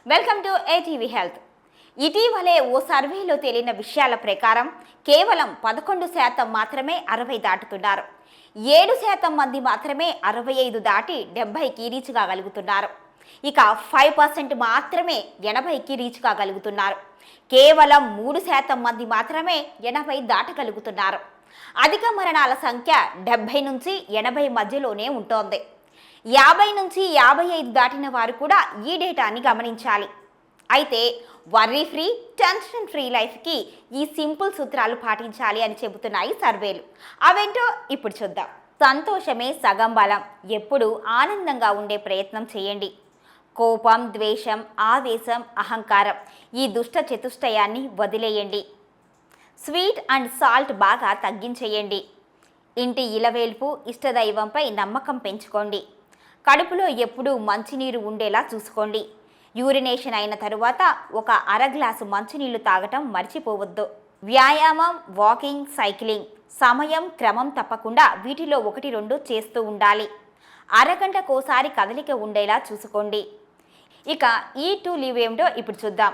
Welcome to ATV health. ఇటీవలే ఓ సర్వేలో తేలిన విషయాల ప్రకారం కేవలం 11% మాత్రమే 60 దాటుతున్నారు. 7% మంది మాత్రమే 65 దాటి 70కి రీచ్ కాగలుగుతున్నారు. ఇక 5% మాత్రమే 80కి రీచ్ కాగలుగుతున్నారు. కేవలం 3% మంది మాత్రమే 80 దాటగలుగుతున్నారు. అధిక మరణాల సంఖ్య 70 నుంచి 80 మధ్యలోనే ఉంటోంది. 50 నుంచి 55 దాటిన వారు కూడా ఈ డేటాని గమనించాలి. అయితే వర్రీ ఫ్రీ, టెన్షన్ ఫ్రీ లైఫ్కి ఈ సింపుల్ సూత్రాలు పాటించాలి అని చెబుతున్నాయి సర్వేలు. అవేంటో ఇప్పుడు చూద్దాం. సంతోషమే సగం బలం. ఎప్పుడు ఆనందంగా ఉండే ప్రయత్నం చేయండి. కోపం, ద్వేషం, ఆవేశం, అహంకారం ఈ దుష్ట చతుష్టయాన్ని వదిలేయండి. స్వీట్ అండ్ సాల్ట్ బాగా తగ్గించేయండి. ఇంటి ఇలవేల్పు, ఇష్టదైవంపై నమ్మకం పెంచుకోండి. కడుపులో ఎప్పుడూ మంచినీరు ఉండేలా చూసుకోండి. యూరినేషన్ అయిన తరువాత ఒక గ్లాసు మంచినీళ్లు తాగటం మర్చిపోవద్దు. వ్యాయామం, వాకింగ్, సైక్లింగ్ సమయం క్రమం తప్పకుండా వీటిలో 1-2 చేస్తూ ఉండాలి. అరగంటకోసారి కదలిక ఉండేలా చూసుకోండి. ఇక ఈ టు లివ్ ఏమిటో ఇప్పుడు చూద్దాం.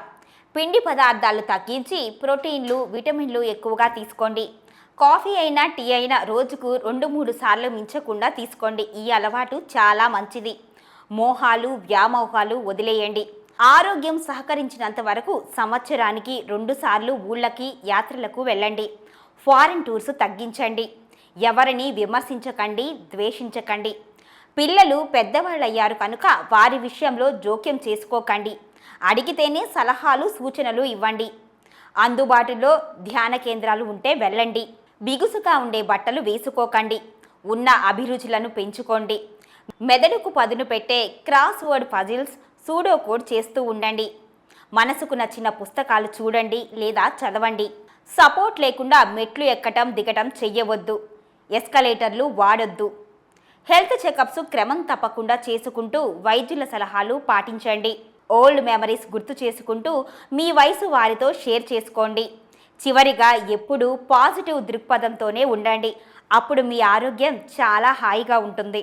పిండి పదార్థాలు తగ్గించి ప్రోటీన్లు, విటమిన్లు ఎక్కువగా తీసుకోండి. కాఫీ అయినా, టీ అయినా రోజుకు 2-3 సార్లు మించకుండా తీసుకోండి. ఈ అలవాటు చాలా మంచిది. మోహాలు, వ్యామోహాలు వదిలేయండి. ఆరోగ్యం సహకరించినంత వరకు సంవత్సరానికి 2 సార్లు ఊళ్ళకి, యాత్రలకు వెళ్ళండి. ఫారిన్ టూర్స్ తగ్గించండి. ఎవరిని విమర్శించకండి, ద్వేషించకండి. పిల్లలు పెద్దవాళ్ళయ్యారు కనుక వారి విషయంలో జోక్యం చేసుకోకండి. అడిగితేనే సలహాలు, సూచనలు ఇవ్వండి. అందుబాటులో ధ్యాన కేంద్రాలు ఉంటే వెళ్ళండి. బిగుసుగా ఉండే బట్టలు వేసుకోకండి. ఉన్న అభిరుచులను పెంచుకోండి. మెదడుకు పదును పెట్టే cross word puzzles, pseudo code చేస్తూ ఉండండి. మనసుకు నచ్చిన పుస్తకాలు చూడండి లేదా చదవండి. సపోర్ట్ లేకుండా మెట్లు ఎక్కటం, దిగటం చెయ్యవద్దు. ఎస్కలేటర్లు వాడొద్దు. హెల్త్ చెకప్స్ క్రమం తప్పకుండా చేసుకుంటూ వైద్యుల సలహాలు పాటించండి. ఓల్డ్ మెమరీస్ గుర్తు చేసుకుంటూ మీ వయసు వారితో షేర్ చేసుకోండి. చివరిగా ఎప్పుడూ పాజిటివ్ దృక్పథంతోనే ఉండండి. అప్పుడు మీ ఆరోగ్యం చాలా హాయిగా ఉంటుంది.